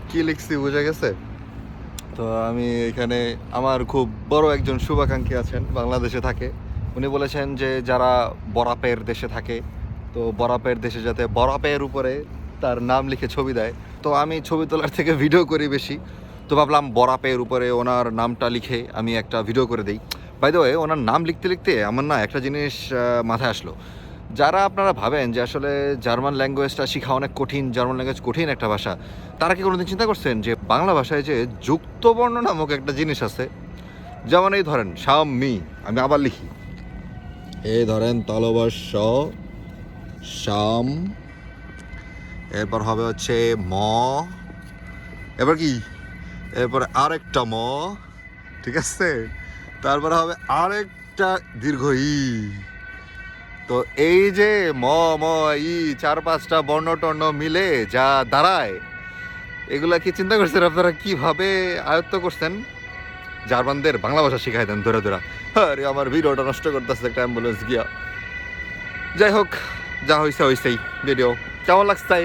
কি লিখছি বোঝা গেছে? তো আমি এখানে আমার খুব বড় একজন শুভাকাঙ্ক্ষী আছেন, বাংলাদেশে থাকে। উনি বলেছেন যে যারা বরাপের দেশে থাকে, তো বরাপের দেশে যাতে বরাপের উপরে তার নাম লিখে ছবি দেয়। তো আমি ছবি তোলার থেকে ভিডিও করি বেশি, তো ভাবলাম বরাপের উপরে ওনার নামটা লিখে আমি একটা ভিডিও করে দিই। বাই দ্য ওয়ে, ওনার নাম লিখতে লিখতে আমার না একটা জিনিস মাথায় আসলো। যারা আপনারা ভাবেন যে আসলে জার্মান ল্যাঙ্গুয়েজটা শেখা অনেক কঠিন, জার্মান ল্যাঙ্গুয়েজ কঠিন একটা ভাষা, তারা কি কোনোদিন চিন্তা করছেন যে বাংলা ভাষায় যে যুক্তবর্ণ নামক একটা জিনিস আছে? যেমন এই ধরেন সাম-মি, আমি আবার লিখি, এই ধরেন তালবর্ষ সাম, এরপর হবে হচ্ছে ম, এবার কি, এরপরে আরেকটা ম, ঠিক আছে, তারপরে হবে আরেকটা দীর্ঘ ই। তো এই যে ম ম ই 4-5টা বর্ণ টর্ণ মিলে যা দাঁড়ায়, এগুলা কি চিন্তা করছেন আপনারা কিভাবে আয়ত্ত করছেন? জার্মানদের বাংলা ভাষা শিখাই দেন ধরে ধরে। আরে আমার ভিডিওটা নষ্ট করতেছে একটা অ্যাম্বুলেন্স গিয়া। যাই হোক, যা হয়েছে হয়েছেই। ভিডিও কেমন লাগছে তাই?